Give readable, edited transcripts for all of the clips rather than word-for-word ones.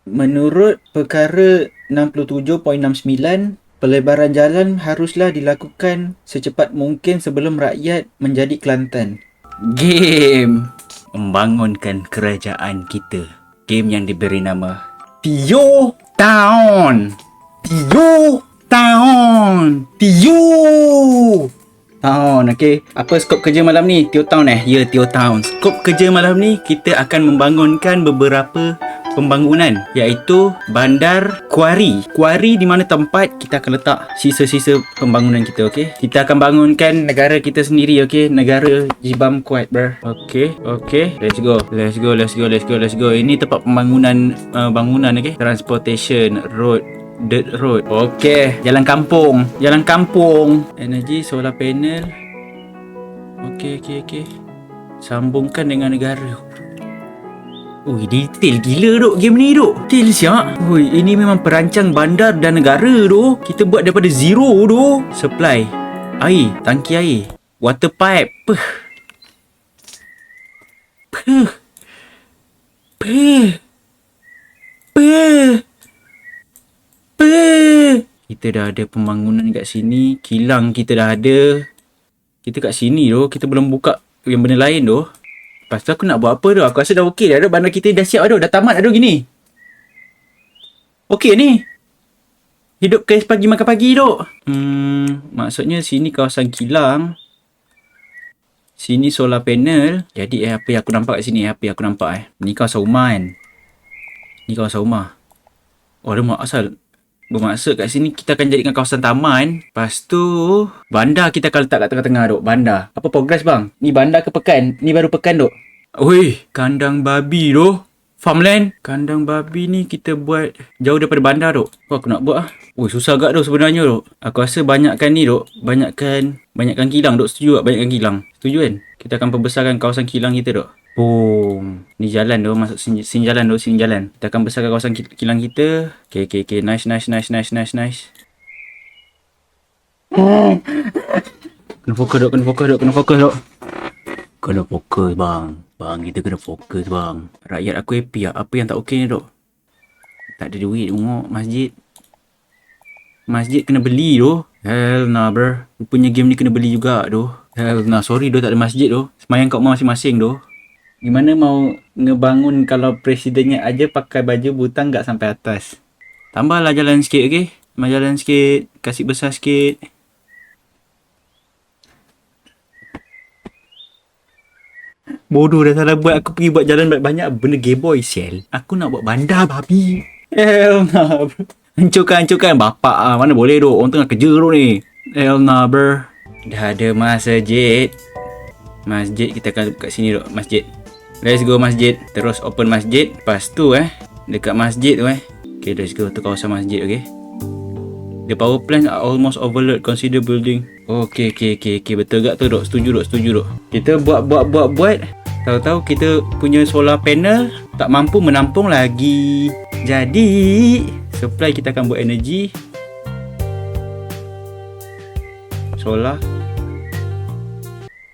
Menurut perkara 67.69, pelebaran jalan haruslah dilakukan secepat mungkin sebelum rakyat menjadi Kelantan. Game membangunkan kerajaan kita. Game yang diberi nama Tio Town. Tio Town. Tio Town, okay. Apa skop kerja malam ni? Tio Town Ya, Tio Town. Skop kerja malam ni, kita akan membangunkan beberapa pembangunan, iaitu bandar kuari. Kuari di mana tempat kita akan letak sisa-sisa pembangunan kita, okey. Kita akan bangunkan negara kita sendiri, okey. Negara Jibam Kuat, bro. Okey. Let's go. Ini tempat pembangunan bangunan, okey. Transportation road, dirt road. Okey, jalan kampung. Energy solar panel. Okey. Sambungkan dengan negara. Ui, detail gila duk game ni duk. Detail siap. Ui, ini memang perancang bandar dan negara duk. Kita buat daripada zero duk. Supply air, tangki air, water pipe. Kita dah ada pembangunan kat sini. Kilang kita dah ada. Kita kat sini tu, kita belum buka yang benda lain tu. Lepas tu aku nak buat apa tu? Aku rasa dah okey dah. Bandar kita dah siap dah. Dah tamat dah gini. Okey ni. Hidup kes pagi makan pagi tu. Maksudnya sini kawasan kilang. Sini solar panel. Jadi apa yang aku nampak kat sini? Ni kawasan rumah kan? Ni kawasan rumah. Oh, ada mak asal. Bermaksud kat sini kita akan jadikan kawasan taman. Lepas tu bandar kita akan letak kat tengah-tengah duk. Bandar. Apa progress bang? Ni bandar ke pekan? Ni baru pekan duk. Oi, kandang babi tu. Farmland. Kandang babi ni kita buat jauh daripada bandar duk. Apa aku nak buat ah? Oi, susah agak tu sebenarnya duk. Aku rasa banyakkan ni duk. Banyakkan kilang duk. Setuju tak banyakkan kilang? Setuju kan? Kita akan perbesarkan kawasan kilang kita duk. Boom. Ni jalan tu. Masuk sini jalan tu. Sini jalan. Kita akan besarkan kawasan kilang kita. Okay. Nice. Kena fokus duk. Kena fokus bang. Kita kena fokus bang. Rakyat aku happy lah. Apa yang tak okey ni duk? Tak ada duit tengok masjid. Masjid kena beli tu. Hell nah bro. Rupanya game ni kena beli juga tu. Hell nah, sorry tu tak ada masjid tu. Semayang kat rumah masing-masing tu. Gimana mau ngebangun kalau presidennya aja pakai baju butang tak sampai atas? Tambahlah jalan sikit, okey? Tambah jalan sikit. Kasih besar sikit. Bodoh dah salah buat. Aku pergi buat jalan banyak benda gay boy sel. Aku nak buat bandar babi. Hell nah bro. Hancurkan bapak ah. Mana boleh tu. Orang tengah kerja tu ni. Hell nah bro. Dah ada masjid. Masjid kita akan kat sini tu. Masjid. Let's go masjid. Terus open masjid. Lepas tu dekat masjid tu okay, let's go. Tu kawasan masjid, okay. The power plant are almost overload. Consider building. Okay. Betul gak tu dok? Setuju dok? Kita buat. Tahu-tahu kita punya solar panel tak mampu menampung lagi. Jadi supply kita akan buat energy. Solar.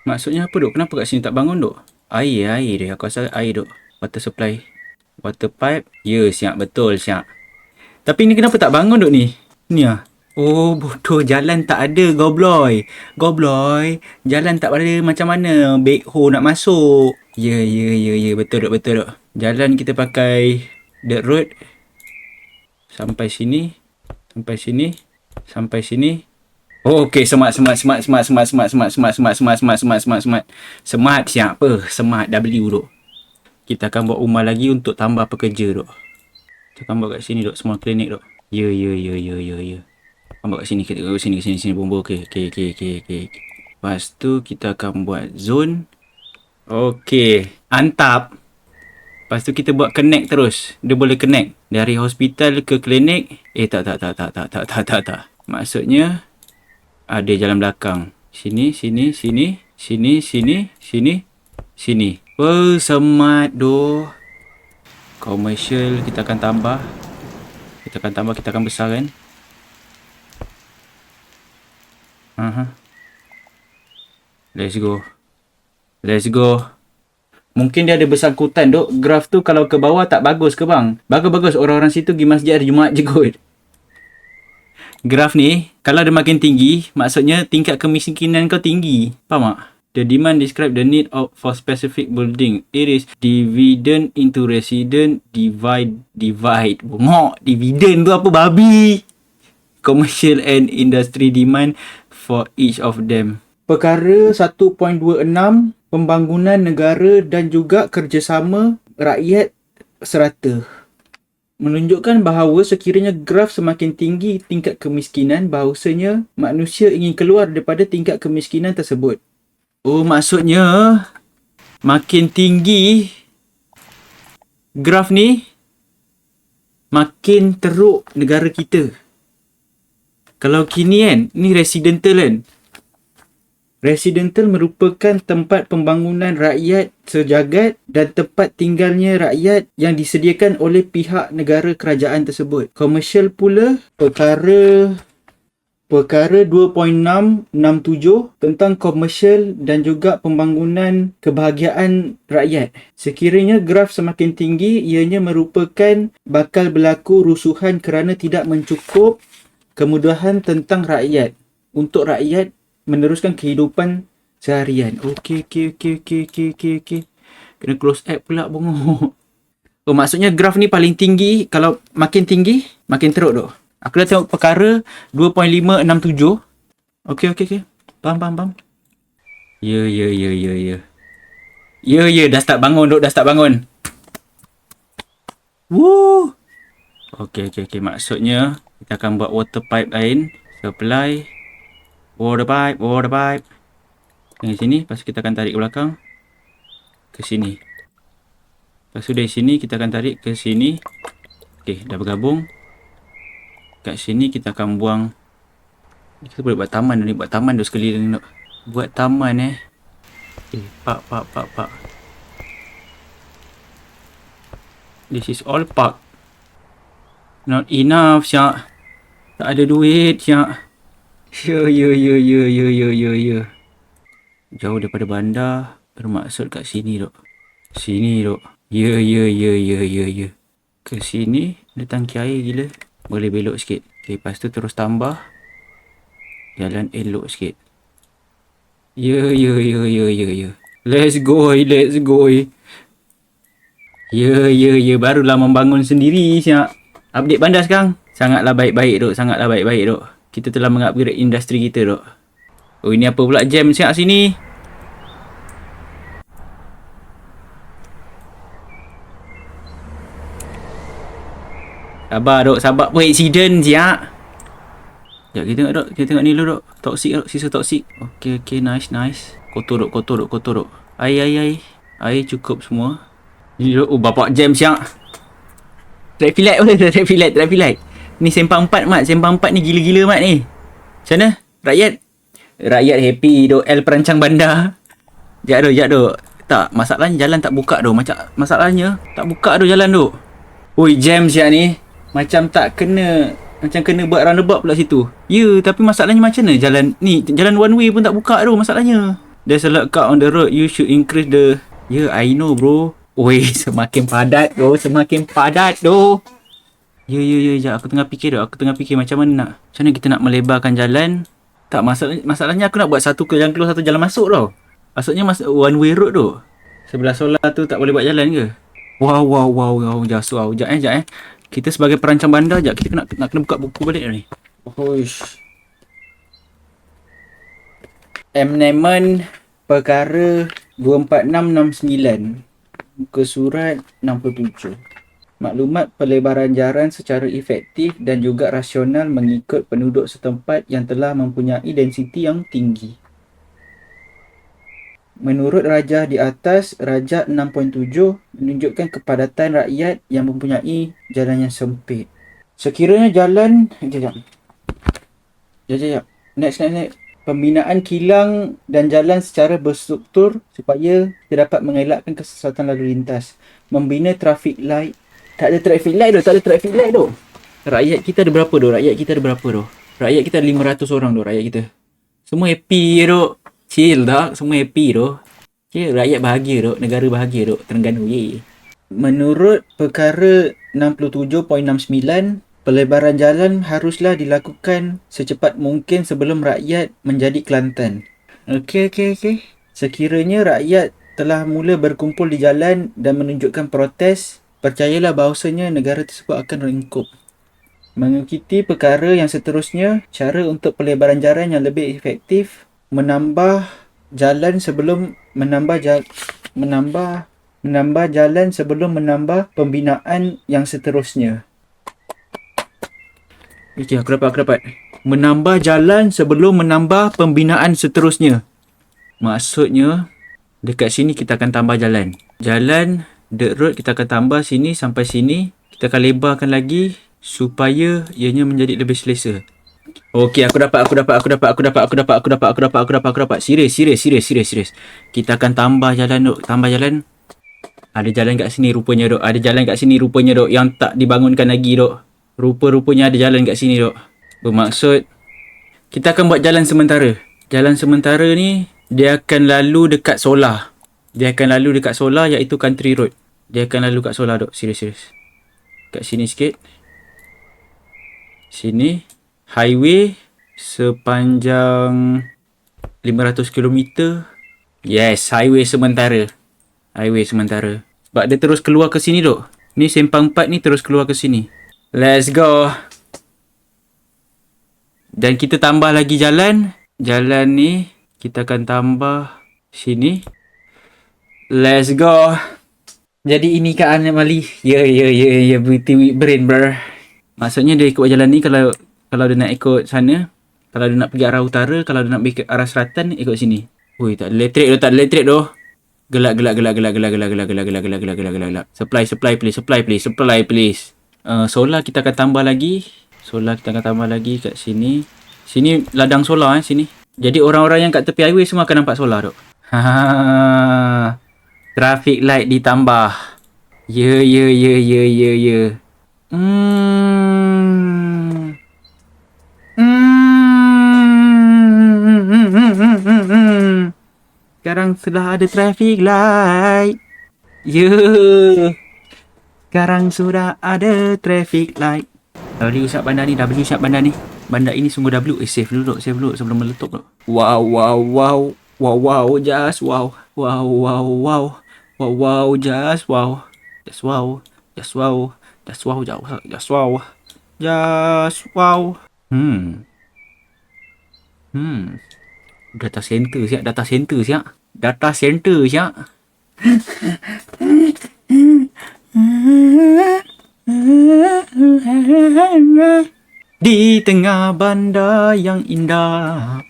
Maksudnya apa dok? Kenapa kat sini tak bangun dok? Air dia. Aku rasa air dok. Water supply. Water pipe. Ya, siap. Betul, siap. Tapi ni kenapa tak bangun dok ni? Ni ah. Oh, bodoh. Jalan tak ada. Gobloy. Jalan tak ada macam mana. Backhoe nak masuk. Ya. Betul dok. Jalan kita pakai dirt road. Sampai sini. Oh, okay. Smart. Smart siapa? Smart W dok. Kita akan buat rumah lagi untuk tambah pekerja dok. Kita akan buat kat sini dok. Small clinic dok. Ya. Akan buat kat sini. Kita kat sini. Bomba. Okay. Lepas tu kita akan buat zone. Okay. Antap. Lepas tu kita buat connect terus. Dia boleh connect. Dari hospital ke klinik. Tak. Maksudnya ada jalan belakang. Sini. Oh, smart doh. Commercial kita akan tambah. Kita akan besarkan. Let's go. Mungkin dia ada bersangkutan dok. Graf tu kalau ke bawah tak bagus ke bang? Bagus-bagus. Orang-orang situ pergi masjid hari Jumaat je kot. Graf ni, kalau dia makin tinggi, maksudnya tingkat kemiskinan kau tinggi. Faham tak? The demand describe the need for specific building. It is dividend into resident divide. Bongok. Dividend tu apa babi? Commercial and industry demand for each of them. Perkara 1.26, pembangunan negara dan juga kerjasama rakyat serata. Menunjukkan bahawa sekiranya graf semakin tinggi tingkat kemiskinan, bahawasanya manusia ingin keluar daripada tingkat kemiskinan tersebut. Oh, maksudnya makin tinggi graf ni, makin teruk negara kita. Kalau kini kan, ni residential kan. Residential merupakan tempat pembangunan rakyat sejagat dan tempat tinggalnya rakyat yang disediakan oleh pihak negara kerajaan tersebut. Komersial pula, perkara 2.667 tentang komersial dan juga pembangunan kebahagiaan rakyat. Sekiranya graf semakin tinggi, ianya merupakan bakal berlaku rusuhan kerana tidak mencukup kemudahan tentang rakyat untuk rakyat meneruskan kehidupan seharian. Okey. Kena close app pula bongok. Oh, maksudnya graf ni paling tinggi. Kalau makin tinggi, makin teruk tu. Aku dah tengok perkara 2.567. Okey. Faham. Ya. Ya, dah start bangun duk, dah start bangun. Woo. Okey. Maksudnya, kita akan buat water pipe lain. Supply. Water pipe. Dari sini, lepas tu kita akan tarik ke belakang. Ke sini. Lepas tu dari sini, kita akan tarik ke sini. Okey, dah bergabung. Kat sini, kita akan buang. Kita boleh buat taman ni. Buat taman tu sekeliling. Buat taman Pak. This is all park. Not enough, Syak. Tak ada duit, Syak. Ya. Jauh daripada bandar. Bermaksud kat sini, dok. Ya. Ke sini, ada tangki air gila. Boleh belok sikit. Okay, lepas tu terus tambah. Jalan elok sikit. Ya. Let's go. Ya. Barulah membangun sendiri, Syak. Update bandar sekarang. Sangatlah baik-baik, dok. Kita telah mengupgrade industri kita, dok. Oh, ini apa pula jam siap sini? Sabar, dok. Sabar pun accident, siap. Sekejap, kita tengok, dok. Kita tengok ni dulu, dok. Toxic, dok. Sisa toxic. Okey. Nice. Kotor, dok. Air. Air cukup semua. Ni, dok. Oh, bapak jam, siap. Traffic light boleh? Traffic light. Ni sempang 4, Mat. Sempang 4 ni gila-gila, Mat, ni. Macam mana? Rakyat happy, dok. L perancang bandar. Sekejap, dok. Tak, masalahnya jalan tak buka, dok. Masalahnya tak buka, dok, jalan, dok. Oi, jam siap ni. Macam kena buat roundabout pula situ. Ya, tapi masalahnya macam mana jalan ni? Jalan one way pun tak buka, dok, masalahnya. There's a lot car on the road. You should increase the... Ya, I know, bro. Oi, semakin padat, dok. Ya, sekejap. Aku tengah fikir macam mana kita nak melebarkan jalan. Tak, masalahnya aku nak buat satu jalan keluar, satu jalan masuk tau. Maksudnya one way road tu. Sebelah solar tu tak boleh buat jalan ke? Wow. Sekejap. Kita sebagai perancang bandar, sekejap. Kita nak kena buka buku balik ni. Oish. Amendment perkara 24669. Muka surat 67. Maklumat pelebaran jalan secara efektif dan juga rasional mengikut penduduk setempat yang telah mempunyai densiti yang tinggi. Menurut rajah di atas, rajah 6.7 menunjukkan kepadatan rakyat yang mempunyai jalan yang sempit. Sekiranya jalan... Sekejap. Next. Pembinaan kilang dan jalan secara berstruktur supaya dapat mengelakkan kesesatan lalu lintas. Membina traffic light. Tak ada traffic light tu. Rakyat kita ada berapa tu? Rakyat kita ada 500 orang tu, rakyat kita. Semua happy tu. Chill tak? Semua happy tu. Ya, rakyat bahagia dok, negara bahagia dok, Terengganu ye. Menurut perkara 67.69, pelebaran jalan haruslah dilakukan secepat mungkin sebelum rakyat menjadi Kelantan. Okey. Sekiranya rakyat telah mula berkumpul di jalan dan menunjukkan protes, percayalah bahawasanya negara tersebut akan rengkup. Mengikuti perkara yang seterusnya, cara untuk pelebaran jalan yang lebih efektif, menambah jalan sebelum menambah jalan sebelum menambah pembinaan yang seterusnya. Okey, aku dapat. Menambah jalan sebelum menambah pembinaan seterusnya. Maksudnya, dekat sini kita akan tambah jalan. Jalan, dirt road kita akan tambah sini sampai sini. Kita akan lebarkan lagi supaya ianya menjadi lebih selesa. Okey, aku dapat. Serius. Kita akan tambah jalan dok, tambah jalan. Ada jalan kat sini rupanya dok. Yang tak dibangunkan lagi dok. Rupa-rupanya ada jalan kat sini dok. Bermaksud kita akan buat jalan sementara. Jalan sementara ni dia akan lalu dekat solar. Iaitu country road. Dia akan lalu kat solar dok. Serius. Kat sini sikit. Sini highway sepanjang 500 km. Yes, highway sementara. Sebab dia terus keluar ke sini dok. Ni sempang 4 ni terus keluar ke sini. Let's go. Dan kita tambah lagi jalan. Jalan ni kita akan tambah sini. Let's go. Jadi ini Kak Anamali. Ya. Beauty brain bro. Maksudnya dia ikut jalan ni kalau dia nak ikut sana. Kalau dia nak pergi arah utara. Kalau dia nak pergi ke arah selatan, ikut sini. Ui, tak ada elektrik doh. Gelak. Supply please. Solar kita akan tambah lagi. Kat sini. Sini ladang solar sini. Jadi orang-orang yang kat tepi highway semua akan nampak solar dok. Traffic light ditambah. Ya. Sekarang sudah ada traffic light. Ya. Sekarang sudah ada traffic light. W siap bandar ni. Bandar ini sungguh W. Save dulu sebelum meletup dok. Wow. Just wow. Just wow. Data center siap. Di tengah bandar yang indah.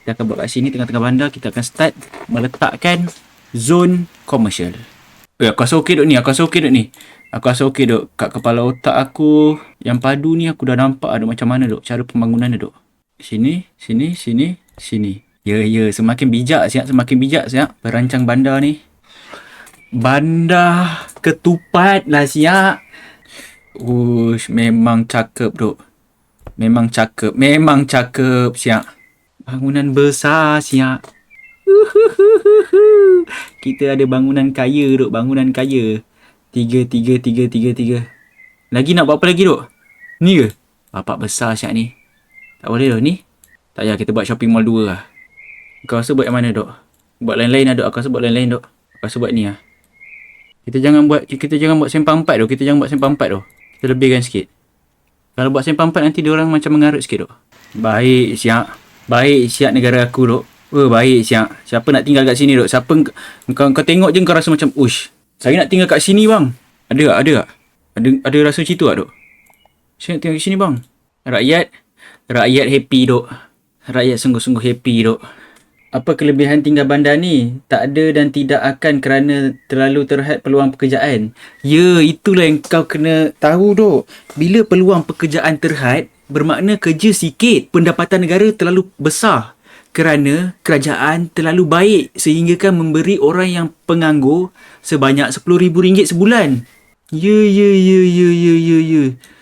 Kita akan buat kat sini tengah-tengah bandar. Kita akan start meletakkan zone komersial. Aku rasa okey dok ni. Aku rasa okey dok. Kat kepala otak aku yang padu ni aku dah nampak ada macam mana dok cara pembangunan dia dok. Sini. Ya, semakin bijak siap perancang bandar ni. Bandar ketupat lah siap. Ush, memang cakep dok. Memang cakep siap. Bangunan besar siap. Kita ada bangunan kaya dok, Tiga. Lagi nak buat apa lagi dok? Ni ke? Bapak besar siap ni. Tak boleh dok ni. Tak payah, kita buat shopping mall 2 lah. Kau rasa buat yang mana dok? Buat lain-lain lah dok. Aku rasa buat ni lah. Kita jangan buat sempang 4 dok. Kita lebihkan sikit. Kalau buat sempang 4 nanti diorang macam mengarut sikit dok. Baik siap negara aku dok. Baik siap. Siapa nak tinggal kat sini dok? Kau tengok je kau rasa macam ush. Saya nak tinggal kat sini bang. Ada tak? Ada rasa macam tu tak dok? Saya nak tinggal kat sini bang. Rakyat happy dok. Rakyat sungguh-sungguh happy dok. Apa kelebihan tinggal bandar ni? Tak ada dan tidak akan kerana terlalu terhad peluang pekerjaan. Ya, itulah yang kau kena tahu dok. Bila peluang pekerjaan terhad, bermakna kerja sikit. Pendapatan negara terlalu besar. Kerana kerajaan terlalu baik sehingga kan memberi orang yang penganggur sebanyak RM10,000 sebulan. Ya.